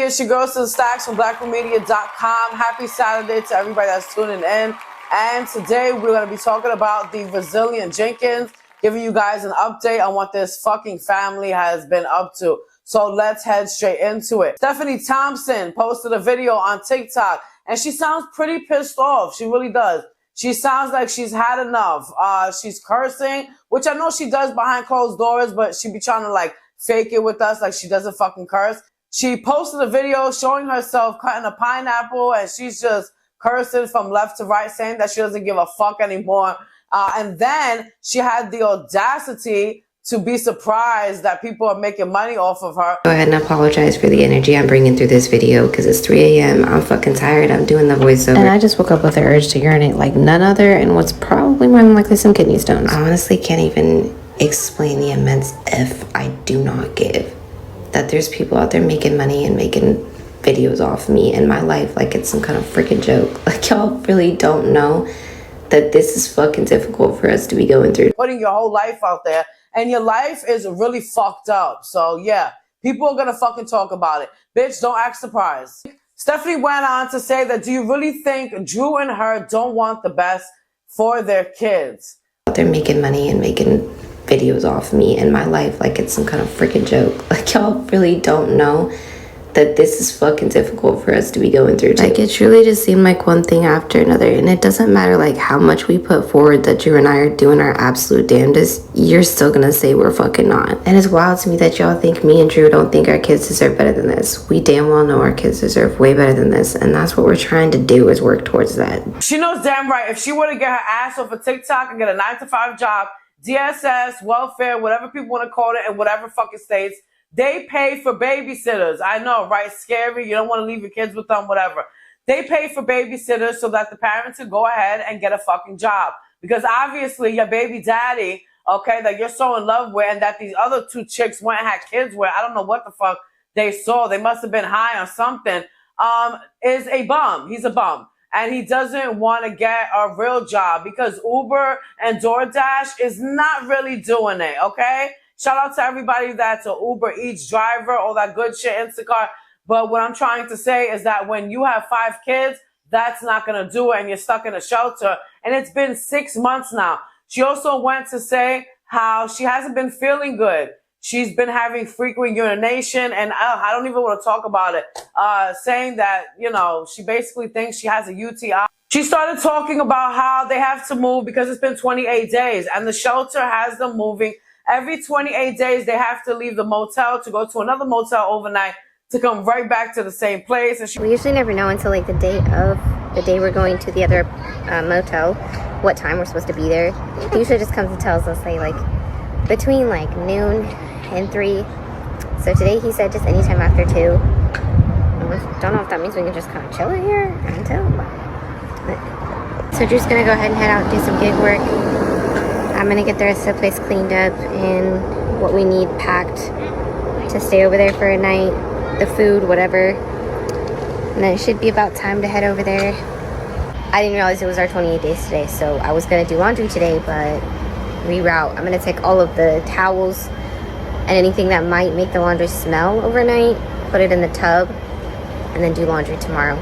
it's your girl, Stalked from blackroommedia.com. Happy Saturday to everybody that's tuning in. And today we're going to be talking about the resilient Jenkins, giving you guys an update on what this fucking family has been up to. So let's head straight into it. Stephanie Thompson posted a video on TikTok, and she sounds pretty pissed off. She really does. She sounds like she's had enough. She's cursing, which I know she does behind closed doors, but she be trying to like fake it with us like she doesn't fucking curse. She posted a video showing herself cutting a pineapple, and she's just cursing from left to right, saying that she doesn't give a fuck anymore. And then she had the audacity to be surprised that people are making money off of her. Go ahead and apologize for the energy I'm bringing through this video because it's 3 a.m. I'm fucking tired. I'm doing the voiceover. And I just woke up with the urge to urinate like none other, and what's probably more than likely some kidney stones. I honestly can't even explain the immense F I do not give. That there's people out there making money and making videos off me and my life like it's some kind of freaking joke. Like, y'all really don't know that this is fucking difficult for us to be going through. Putting your whole life out there, and your life is really fucked up. So yeah, people are gonna fucking talk about it. Bitch, don't act surprised. Stephanie went on to say that, do you really think Drew and her don't want the best for their kids? They're making money and making videos off me and my life like it's some kind of freaking joke. Like, y'all really don't know that this is fucking difficult for us to be going through. Like, it truly just seemed like one thing after another, and it doesn't matter like how much we put forward that Drew and I are doing our absolute damnedest, you're still gonna say we're fucking not. And it's wild to me that y'all think me and Drew don't think our kids deserve better than this. We damn well know our kids deserve way better than this, and that's what we're trying to do, is work towards that. She knows damn right if she were to get her ass off of TikTok and get a 9-to-5 job, DSS, welfare, whatever people want to call it in whatever fucking states, they pay for babysitters. I know, right? Scary. You don't want to leave your kids with them, whatever. They pay for babysitters so that the parents can go ahead and get a fucking job. Because obviously your baby daddy, okay, that you're so in love with and that these other two chicks went and had kids with, I don't know what the fuck they saw. They must have been high on something, is a bum. He's a bum. And he doesn't want to get a real job because Uber and DoorDash is not really doing it, okay? Shout out to everybody that's an Uber Eats driver, all that good shit, Instacart. But what I'm trying to say is that when you have 5 kids, that's not going to do it, and you're stuck in a shelter. And it's been 6 months now. She also went to say how she hasn't been feeling good. She's been having frequent urination, and I don't even want to talk about it, saying that, you know, she basically thinks she has a UTI. She started talking about how they have to move because it's been 28 days, and the shelter has them moving. Every 28 days, they have to leave the motel to go to another motel overnight to come right back to the same place. And we usually never know until like the day we're going to the other motel what time we're supposed to be there. He usually just comes and tells us like between like noon and 3. So today he said just anytime after 2. Don't know if that means we can just kind of chill in here until. So Drew's gonna go ahead and head out and do some gig work. I'm gonna get the rest of the place cleaned up and what we need packed to stay over there for a night, the food, whatever. And then it should be about time to head over there. I didn't realize it was our 28 days today, so I was gonna do laundry today, but reroute. I'm gonna take all of the towels and anything that might make the laundry smell overnight, put it in the tub, and then do laundry tomorrow.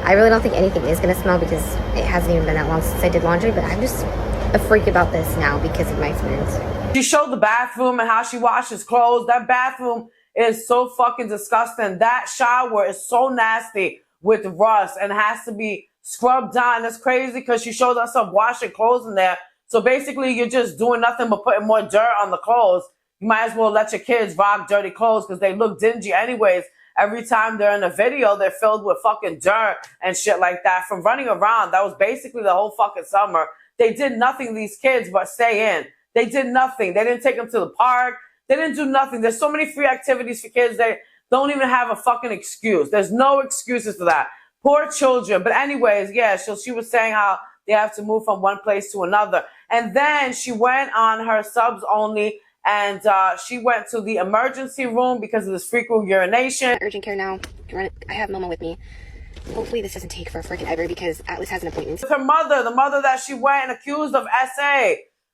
I really don't think anything is gonna smell because it hasn't even been that long since I did laundry, but I'm just a freak about this now because of my experience. She showed the bathroom and how she washes clothes. That bathroom is so fucking disgusting. That shower is so nasty with rust and has to be scrubbed down. That's crazy because she showed herself washing clothes in there. So basically you're just doing nothing but putting more dirt on the clothes. You might as well let your kids rock dirty clothes because they look dingy anyways. Every time they're in a video, they're filled with fucking dirt and shit like that from running around. That was basically the whole fucking summer. They did nothing, these kids, but stay in. They did nothing. They didn't take them to the park. They didn't do nothing. There's so many free activities for kids. They don't even have a fucking excuse. There's no excuses for that. Poor children. But anyways, yeah, so she was saying how they have to move from one place to another. And then she went on her subs only, and she went to the emergency room because of this frequent urination. Urgent care now. I have Mama with me. Hopefully this doesn't take for freaking ever because Atlas has an appointment. With her mother, the mother that she went and accused of SA.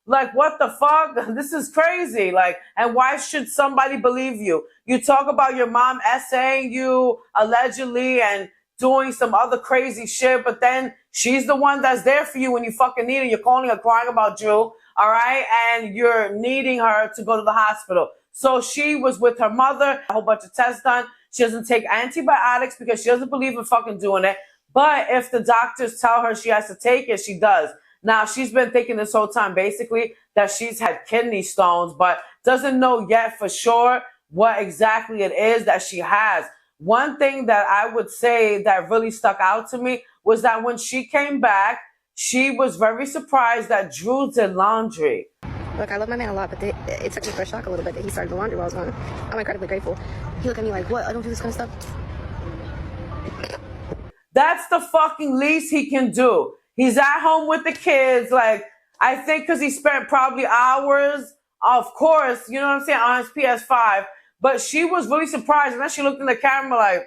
Like, what the fuck? This is crazy. Like, and why should somebody believe you? You talk about your mom essaying you allegedly and doing some other crazy shit, but then she's the one that's there for you when you fucking need her. You're calling her crying about you, all right? And you're needing her to go to the hospital. So she was with her mother, a whole bunch of tests done. She doesn't take antibiotics because she doesn't believe in fucking doing it. But if the doctors tell her she has to take it, she does. Now, she's been thinking this whole time, basically, that she's had kidney stones, but doesn't know yet for sure what exactly it is that she has. One thing that I would say that really stuck out to me was that when she came back, she was very surprised that Drew did laundry. Look, I love my man a lot, but it took me for a shock a little bit that he started the laundry while I was gone. I'm incredibly grateful. He looked at me like, what? I don't do this kind of stuff? That's the fucking least he can do. He's at home with the kids. Like, I think because he spent probably hours, of course, you know what I'm saying, on his PS5. But she was really surprised. And then she looked in the camera like,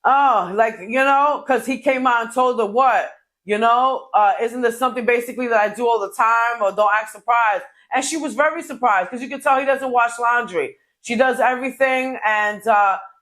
oh, like, you know, because he came out and told her what? You know, isn't this something basically that I do all the time, or don't act surprised? And she was very surprised because you can tell he doesn't wash laundry. She does everything, and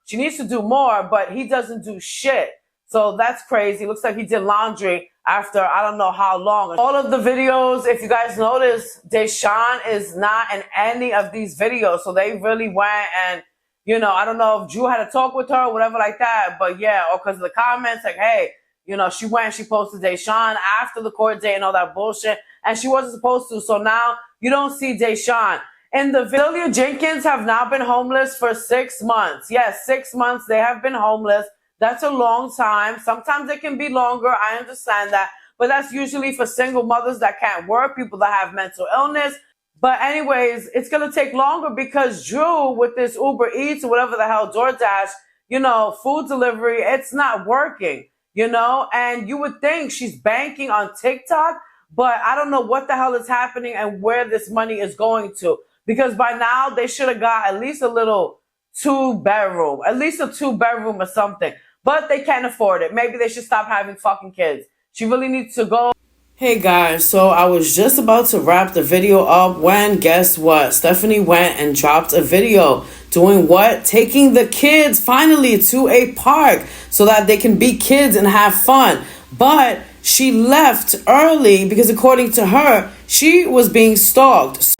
she needs to do more, but he doesn't do shit. So that's crazy. Looks like he did laundry after I don't know how long. All of the videos, if you guys notice, Deshaun is not in any of these videos. So they really went and, you know, I don't know if Drew had to talk with her or whatever like that. But yeah, or because of the comments, like, hey, you know, she went and she posted Deshaun after the court date and all that bullshit. And she wasn't supposed to. So now you don't see Deshaun. And the video, Jenkins have now been homeless for 6 months. Yes, 6 months they have been homeless. That's a long time. Sometimes it can be longer. I understand that. But that's usually for single mothers that can't work, people that have mental illness. But anyways, it's going to take longer because Drew, with this Uber Eats or whatever the hell, DoorDash, you know, food delivery, it's not working, you know. And you would think she's banking on TikTok, but I don't know what the hell is happening and where this money is going to. Because by now, they should have got at least a little 2-bedroom, at least a 2-bedroom or something. But they can't afford it. Maybe they should stop having fucking kids. She really needs to go. Hey guys, so I was just about to wrap the video up when, guess what? Stephanie went and dropped a video. Doing what? Taking the kids finally to a park so that they can be kids and have fun. But she left early because according to her, she was being stalked.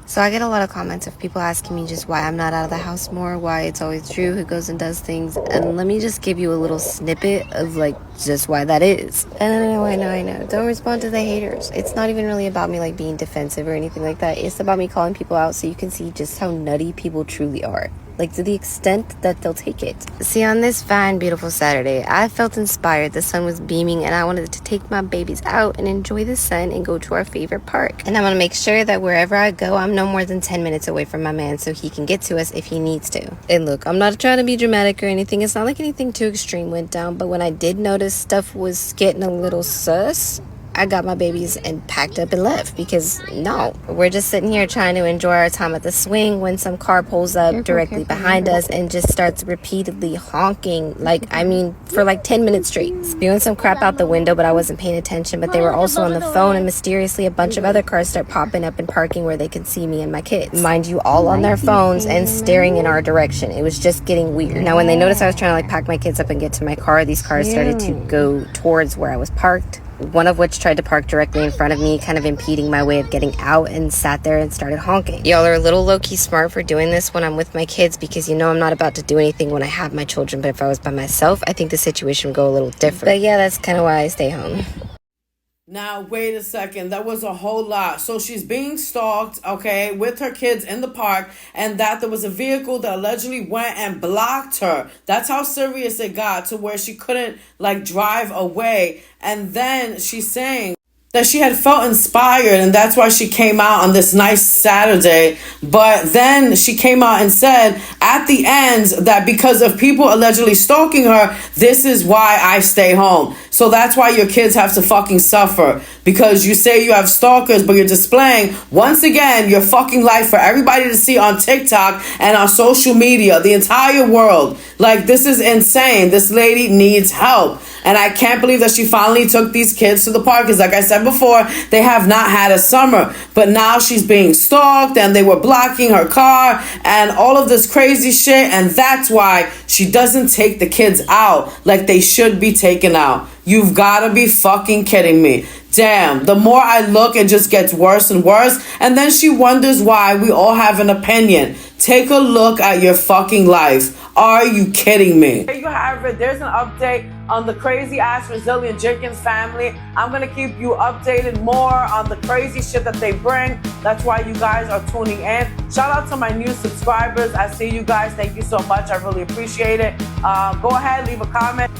So I get a lot of comments of people asking me just why I'm not out of the house more, why it's always Drew who goes and does things. And let me just give you a little snippet of like just why that is. And I know. Don't respond to the haters. It's not even really about me like being defensive or anything like that. It's about me calling people out so you can see just how nutty people truly are. Like to the extent that they'll take it. See, on this fine, beautiful Saturday, I felt inspired. The sun was beaming and I wanted to take my babies out and enjoy the sun and go to our favorite park. And I'm going to make sure that wherever I go, I'm no more than 10 minutes away from my man so he can get to us if he needs to. And look, I'm not trying to be dramatic or anything. It's not like anything too extreme went down. But when I did notice stuff was getting a little sus, I got my babies and packed up and left because no, we're just sitting here trying to enjoy our time at the swing when some car pulls up directly behind us and just starts repeatedly honking, like, I mean, for like 10 minutes straight. Spewing some crap out the window, but I wasn't paying attention, but they were also on the phone, and mysteriously a bunch of other cars start popping up and parking where they can see me and my kids. Mind you, all on their phones and staring in our direction. It was just getting weird. Now, when they noticed I was trying to like pack my kids up and get to my car, these cars started to go towards where I was parked. One of which tried to park directly in front of me, kind of impeding my way of getting out, and sat there and started honking. Y'all are a little low-key smart for doing this when I'm with my kids because you know I'm not about to do anything when I have my children, but if I was by myself, I think the situation would go a little different. But yeah, that's kind of why I stay home. Now, wait a second. That was a whole lot. So she's being stalked, okay, with her kids in the park, and that there was a vehicle that allegedly went and blocked her. That's how serious it got, to where she couldn't, like, drive away. And then she's saying that she had felt inspired, and that's why she came out on this nice Saturday. But then she came out and said at the end that because of people allegedly stalking her, this is why I stay home. So So that's why your kids have to fucking suffer, because you say you have stalkers, but you're displaying, once again, your fucking life for everybody to see on TikTok and on social media, the entire world. Like, this is insane. This lady needs help. And I can't believe that she finally took these kids to the park. Because like I said before, they have not had a summer. But now she's being stalked and they were blocking her car and all of this crazy shit. And that's why she doesn't take the kids out like they should be taken out. You've got to be fucking kidding me. Damn, the more I look, it just gets worse and worse. And then she wonders why we all have an opinion. Take a look at your fucking life. Are you kidding me? There you have it. There's an update on the crazy ass Brazilian Jenkins family. I'm going to keep you updated more on the crazy shit that they bring. That's why you guys are tuning in. Shout out to my new subscribers. I see you guys. Thank you so much. I really appreciate it. Go ahead, leave a comment.